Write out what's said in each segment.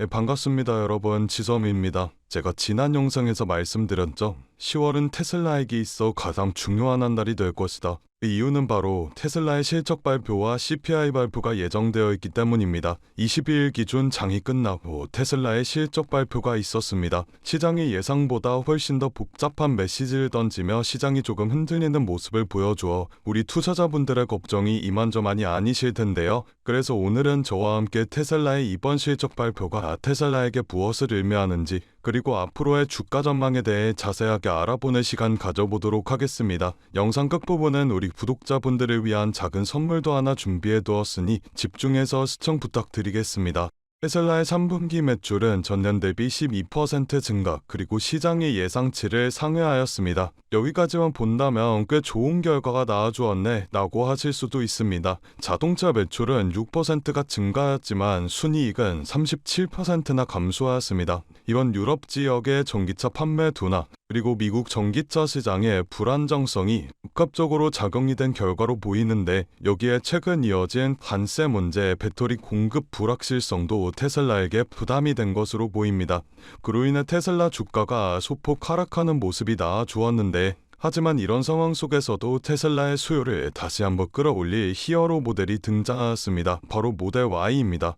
네, 반갑습니다 여러분, 지섬입니다. 제가 지난 영상에서 말씀드렸죠. 10월은 테슬라에게 있어 가장 중요한 한 달이 될 것이다. 그 이유는 바로 테슬라의 실적 발표와 CPI 발표가 예정되어 있기 때문입니다. 22일 기준 장이 끝나고 테슬라의 실적 발표가 있었습니다. 시장이 예상보다 훨씬 더 복잡한 메시지를 던지며 시장이 조금 흔들리는 모습을 보여주어 우리 투자자분들의 걱정이 이만저만이 아니실 텐데요. 그래서 오늘은 저와 함께 테슬라의 이번 실적 발표가 테슬라에게 무엇을 의미하는지, 그리고 앞으로의 주가 전망에 대해 자세하게 알아보는 시간 가져보도록 하겠습니다. 영상 끝부분은 우리 구독자분들을 위한 작은 선물도 하나 준비해 두었으니 집중해서 시청 부탁드리겠습니다. 테슬라의 3분기 매출은 전년 대비 12% 증가, 그리고 시장의 예상치를 상회하였습니다. 여기까지만 본다면 꽤 좋은 결과가 나와주었네 라고 하실 수도 있습니다. 자동차 매출은 6%가 증가하였지만 순이익은 37%나 감소하였습니다. 이번 유럽 지역의 전기차 판매 둔화, 그리고 미국 전기차 시장의 불안정성이 복합적으로 작용이 된 결과로 보이는데, 여기에 최근 이어진 관세 문제, 배터리 공급 불확실성도 테슬라에게 부담이 된 것으로 보입니다. 그로 인해 테슬라 주가가 소폭 하락하는 모습이 나와주었는데, 하지만 이런 상황 속에서도 테슬라의 수요를 다시 한번 끌어올릴 히어로 모델이 등장하였습니다. 바로 모델 Y입니다.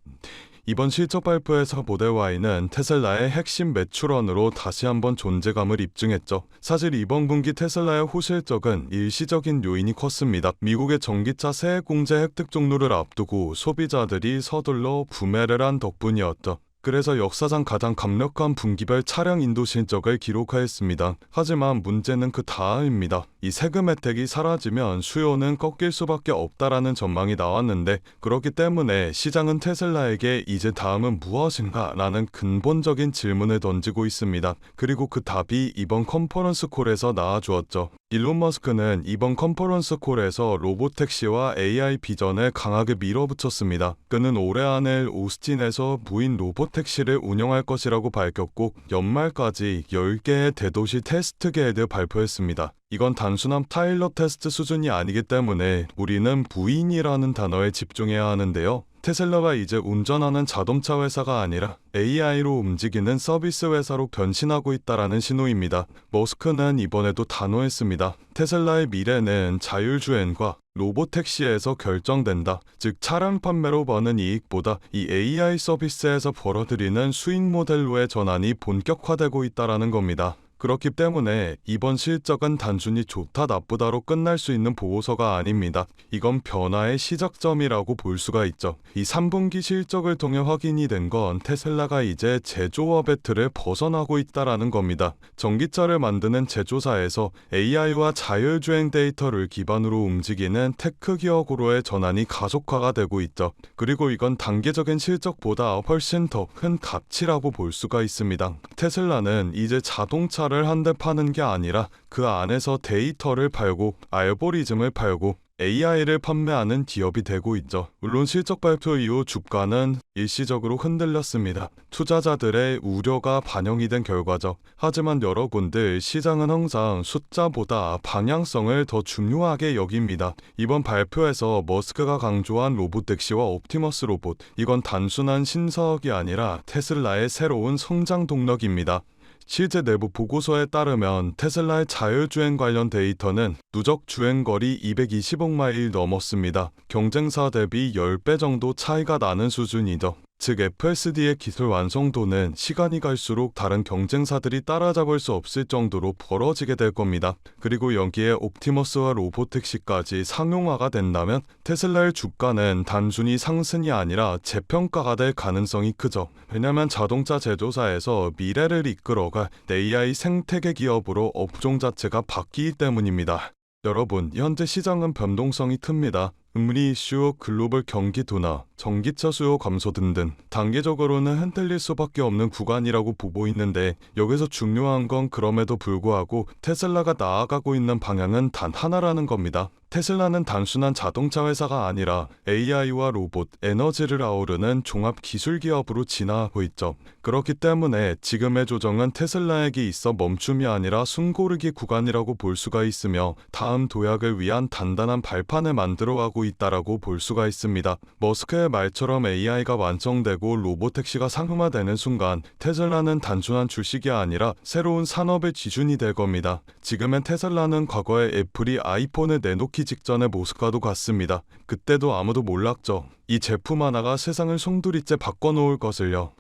이번 실적 발표에서 모델 Y는 테슬라의 핵심 매출원으로 다시 한번 존재감을 입증했죠. 사실 이번 분기 테슬라의 호실적은 일시적인 요인이 컸습니다. 미국의 전기차 세액 공제 획득 종료를 앞두고 소비자들이 서둘러 구매를 한 덕분이었죠. 그래서 역사상 가장 강력한 분기별 차량 인도 실적을 기록하였습니다. 하지만 문제는 그 다음입니다. 이 세금 혜택이 사라지면 수요는 꺾일 수밖에 없다라는 전망이 나왔는데, 그렇기 때문에 시장은 테슬라에게 이제 다음은 무엇인가 라는 근본적인 질문을 던지고 있습니다. 그리고 그 답이 이번 컨퍼런스 콜에서 나와주었죠. 일론 머스크는 이번 컨퍼런스 콜에서 로보택시와 AI 비전을 강하게 밀어붙였습니다. 그는 올해 안에 오스틴에서 무인 로보택시를 운영할 것이라고 밝혔고, 연말까지 10개의 대도시 테스트 계획을 발표했습니다. 이건 단순한 파일럿 테스트 수준이 아니기 때문에 우리는 무인이라는 단어에 집중해야 하는데요. 테슬라가 이제 운전하는 자동차 회사가 아니라 AI로 움직이는 서비스 회사로 변신하고 있다라는 신호입니다. 머스크는 이번에도 단호했습니다. 테슬라의 미래는 자율주행과 로보택시에서 결정된다. 즉 차량 판매로 버는 이익보다 이 AI 서비스에서 벌어들이는 수익 모델로의 전환이 본격화되고 있다라는 겁니다. 그렇기 때문에 이번 실적은 단순히 좋다 나쁘다로 끝날 수 있는 보고서가 아닙니다. 이건 변화의 시작점이라고 볼 수가 있죠. 이 3분기 실적을 통해 확인이 된 건 테슬라가 이제 제조업의 틀을 벗어나고 있다라는 겁니다. 전기차를 만드는 제조사에서 AI와 자율주행 데이터를 기반으로 움직이는 테크 기업으로의 전환이 가속화가 되고 있죠. 그리고 이건 단계적인 실적보다 훨씬 더 큰 가치라고 볼 수가 있습니다. 테슬라는 이제 자동차를 한 대 파는 게 아니라 그 안에서 데이터를 팔고 알고리즘을 팔고 AI를 판매하는 기업이 되고 있죠. 물론 실적 발표 이후 주가는 일시적으로 흔들렸습니다. 투자자들의 우려가 반영이 된 결과죠. 하지만 여러분들, 시장은 항상 숫자보다 방향성을 더 중요하게 여깁니다. 이번 발표에서 머스크가 강조한 로보택시와 옵티머스 로봇, 이건 단순한 신사업이 아니라 테슬라의 새로운 성장 동력입니다. 실제 내부 보고서에 따르면 테슬라의 자율주행 관련 데이터는 누적 주행거리 220억 마일 넘었습니다. 경쟁사 대비 10배 정도 차이가 나는 수준이죠. 즉 FSD의 기술 완성도는 시간이 갈수록 다른 경쟁사들이 따라잡을 수 없을 정도로 벌어지게 될 겁니다. 그리고 여기에 옵티머스와 로보택시까지 상용화가 된다면 테슬라의 주가는 단순히 상승이 아니라 재평가가 될 가능성이 크죠. 왜냐면 자동차 제조사에서 미래를 이끌어갈 AI 생태계 기업으로 업종 자체가 바뀌기 때문입니다. 여러분, 현재 시장은 변동성이 큽니다. 금리 이슈, 글로벌 경기 둔화, 전기차 수요 감소 등등 단계적으로는 흔들릴 수밖에 없는 구간이라고 보고 있는데, 여기서 중요한 건 그럼에도 불구하고 테슬라가 나아가고 있는 방향은 단 하나라는 겁니다. 테슬라는 단순한 자동차 회사가 아니라 AI와 로봇, 에너지를 아우르는 종합 기술 기업으로 진화하고 있죠. 그렇기 때문에 지금의 조정은 테슬라에게 있어 멈춤이 아니라 숨고르기 구간이라고 볼 수가 있으며 다음 도약을 위한 단단한 발판을 만들어가고 있다라고 볼 수가 있습니다. 머스크의 말처럼 AI가 완성되고 로보택시가 상용화되는 순간 테슬라는 단순한 주식이 아니라 새로운 산업의 기준이 될 겁니다. 지금의 테슬라는 과거에 애플이 아이폰을 내놓기 직전의 모습과도 같습니다. 그때도 아무도 몰랐죠. 이 제품 하나가 세상을 송두리째 바꿔놓을 것을요.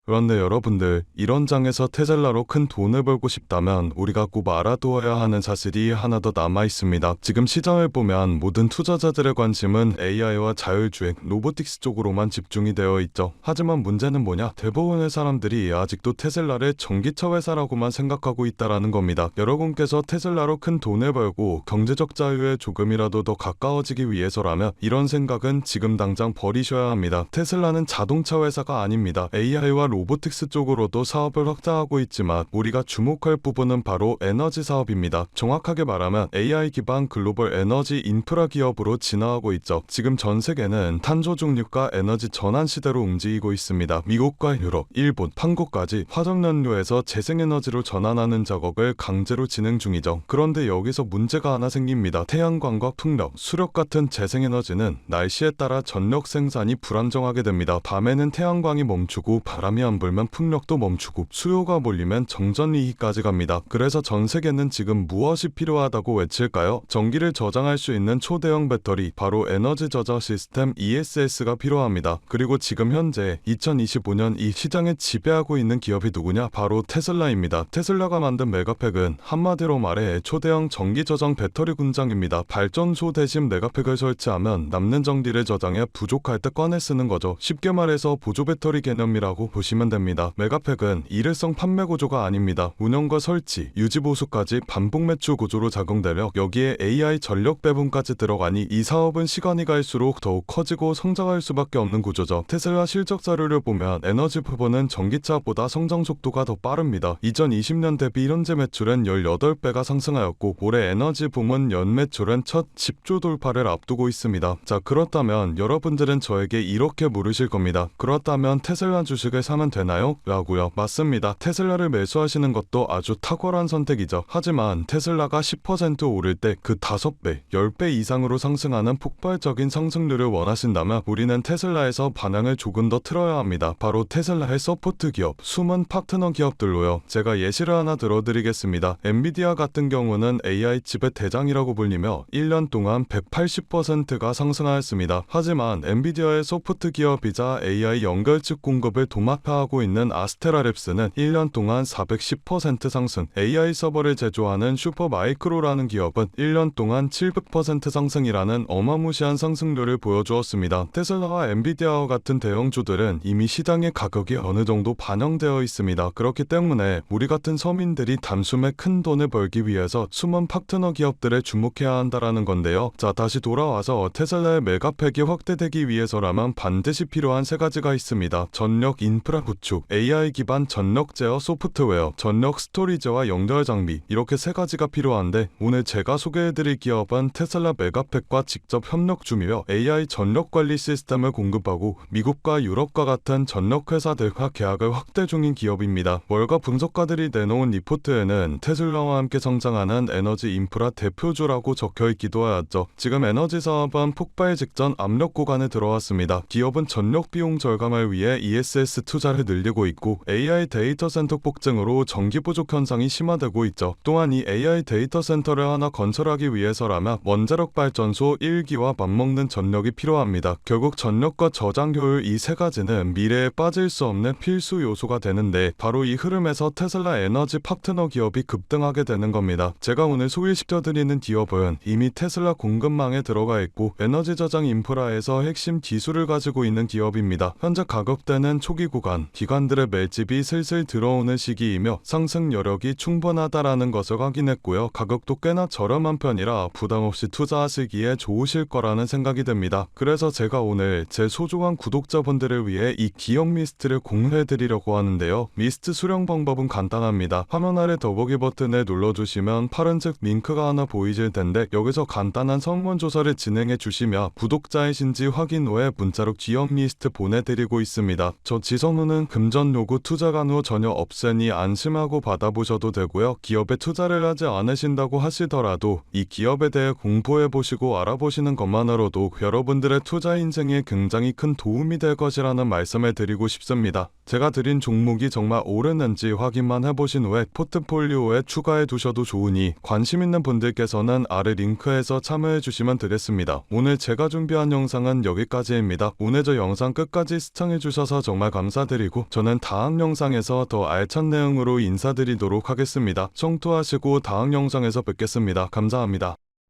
그런데 여러분들, 이런 장에서 테슬라로 큰 돈을 벌고 싶다면 우리가 꼭 알아두어야 하는 사실이 하나 더 남아있습니다. 지금 시장을 보면 모든 투자자들의 관심은 AI와 자율주행, 로보틱스 쪽으로만 집중이 되어 있죠. 하지만 문제는 뭐냐? 대부분의 사람들이 아직도 테슬라를 전기차 회사라고만 생각하고 있다라는 겁니다. 여러분께서 테슬라로 큰 돈을 벌고 경제적 자유에 조금이라도 더 가까워지기 위해서라면 이런 생각은 지금 당장 버리셔야 합니다. 테슬라는 자동차 회사가 아닙니다. AI와 로보틱스 쪽으로도 사업을 확장하고 있지만 우리가 주목할 부분은 바로 에너지 사업입니다. 정확하게 말하면 AI 기반 글로벌 에너지 인프라 기업으로 진화하고 있죠. 지금 전 세계는 탄소 중립과 에너지 전환 시대로 움직이고 있습니다. 미국과 유럽, 일본, 한국까지 화석연료에서 재생에너지로 전환하는 작업을 강제로 진행 중이죠. 그런데 여기서 문제가 하나 생깁니다. 태양광과 풍력, 수력 같은 재생에너지는 날씨에 따라 전력 생산이 불안정하게 됩니다. 밤에는 태양광이 멈추고 바람이 안 불면 풍력도 멈추고 수요가 몰리면 정전이익까지 갑니다. 그래서 전 세계는 지금 무엇이 필요하다고 외칠까요? 전기를 저장할 수 있는 초대형 배터리, 바로 에너지 저장 시스템 ESS가 필요합니다. 그리고 지금 현재 2025년 이 시장을 지배하고 있는 기업이 누구냐? 바로 테슬라입니다. 테슬라가 만든 메가팩은 한마디로 말해 초대형 전기 저장 배터리 공장입니다. 발전소 대신 메가팩을 설치하면 남는 전기를 저장해 부족할 때 꺼내 쓰는 거죠. 쉽게 말해서 보조 배터리 개념이라고 보시면 됩니다. 메가팩은 일회성 판매 구조가 아닙니다. 운영과 설치, 유지 보수까지 반복 매출 구조로 작용되려 여기에 AI 전력 배분까지 들어가니 이 사업은 시간이 갈수록 더욱 커지고 성장할 수밖에 없는 구조죠. 테슬라 실적 자료를 보면 에너지 부분은 전기차보다 성장 속도가 더 빠릅니다. 2020년 대비 현재 매출은 18배가 상승하였고 올해 에너지 부문 연 매출은 첫 10조 돌파를 앞두고 있습니다. 자, 그렇다면 여러분들은 저에게 이렇게 물으실 겁니다. 그렇다면 테슬라 주식을 사면 되나요? 라고요. 맞습니다. 테슬라를 매수하시는 것도 아주 탁월한 선택이죠. 하지만 테슬라가 10% 오를 때 그 5배, 10배 이상으로 상승하는 폭발적인 상승률을 원하신다면 우리는 테슬라에서 반향을 조금 더 틀어야 합니다. 바로 테슬라의 서포트 기업, 숨은 파트너 기업들로요. 제가 예시를 하나 들어드리겠습니다. 엔비디아 같은 경우는 AI 칩의 대장이라고 불리며 1년 동안 180%가 상승하였습니다. 하지만 엔비디아의 소프트 기업이자 AI 연결칩 공급을 도맡아하고 있는 아스테라랩스는 1년 동안 410% 상승, AI 서버를 제조하는 슈퍼마이크로라는 기업은 1년 동안 700% 상승이라는 어마무시한 상승률을 보여주었습니다. 테슬라와 엔비디아와 같은 대형주들은 이미 시장의 가격이 어느 정도 반영되어 있습니다. 그렇기 때문에 우리 같은 서민들이 단숨에 큰 돈을 벌기 위해서 숨은 파트너 기업들에 주목해야 한다라는 건데요. 자, 다시 돌아와서 테슬라의 메가팩이 확대되기 위해서라면 반드시 필요한 세 가지가 있습니다. 전력 인프라 구축, AI 기반 전력 제어 소프트웨어, 전력 스토리지와 연결 장비, 이렇게 세 가지가 필요한데 오늘 제가 소개해드릴 기업은 테슬라 메가팩과 직접 협력 중이며 AI 전력 관리 시스템을 공급하고 미국과 유럽과 같은 전력 회사들과 계약을 확대 중인 기업입니다. 월가 분석가들이 내놓은 리포트에는 테슬라와 함께 성장하는 에너지 인프라 대표주라고 적혀있기도 하였죠. 지금 에너지 사업은 폭발 직전 압력 구간에 들어왔습니다. 기업은 전력 비용 절감을 위해 ESS 투자를 늘리고 있고 AI 데이터 센터 폭증으로 전기 부족 현상이 심화되고 있죠. 또한 이 AI 데이터 센터를 하나 건설하기 위해서라면 원자력 발전소 1기와 맞먹는 전력이 필요합니다. 결국 전력과 저장 효율 이 세 가지는 미래에 빠질 수 없는 필수 요소가 되는데 바로 이 흐름에서 테슬라 에너지 파트너 기업이 급등하게 되는 겁니다. 제가 오늘 소개시켜드리는 기업은 이미 테슬라 공급망에 들어가 있고 에너지 저장 인프라에서 핵심 기술을 가지고 있는 기업입니다. 현재 가격대는 초기 구간 있지만 기관들의 매집이 슬슬 들어오는 시기이며 상승 여력이 충분하다라는 것을 확인했고요. 가격도 꽤나 저렴한 편이라 부담 없이 투자하시기에 좋으실 거라는 생각이 듭니다. 그래서 제가 오늘 제 소중한 구독자분들을 위해 이 기업 미스트를 공유해드리려고 하는데요. 미스트 수령 방법은 간단합니다. 화면 아래 더보기 버튼을 눌러주시면 파란색 링크가 하나 보이실 텐데 여기서 간단한 설문조사를 진행해 주시면 구독자이신지 확인 후에 문자로 기업 미스트 보내드리고 있습니다. 저 지선우는 금전 요구 투자 간호 전혀 없으니 안심하고 받아보셔도 되고요. 기업에 투자를 하지 않으신다고 하시더라도 이 기업에 대해 공부해보시고 알아보시는 것만으로도 여러분들의 투자 인생에 굉장히 큰 도움이 될 것이라는 말씀을 드리고 싶습니다. 제가 드린 종목이 정말 오르는지 확인만 해보신 후에 포트폴리오에 추가해 두셔도 좋으니 관심 있는 분들께서는 아래 링크에서 참여해 주시면 되겠습니다. 오늘 제가 준비한 영상은 여기까지입니다. 오늘 저 영상 끝까지 시청해 주셔서 정말 감사드리고 저는 다음 영상에서 더 알찬 내용으로 인사드리도록 하겠습니다. 청투하시고 다음 영상에서 뵙겠습니다. 감사합니다.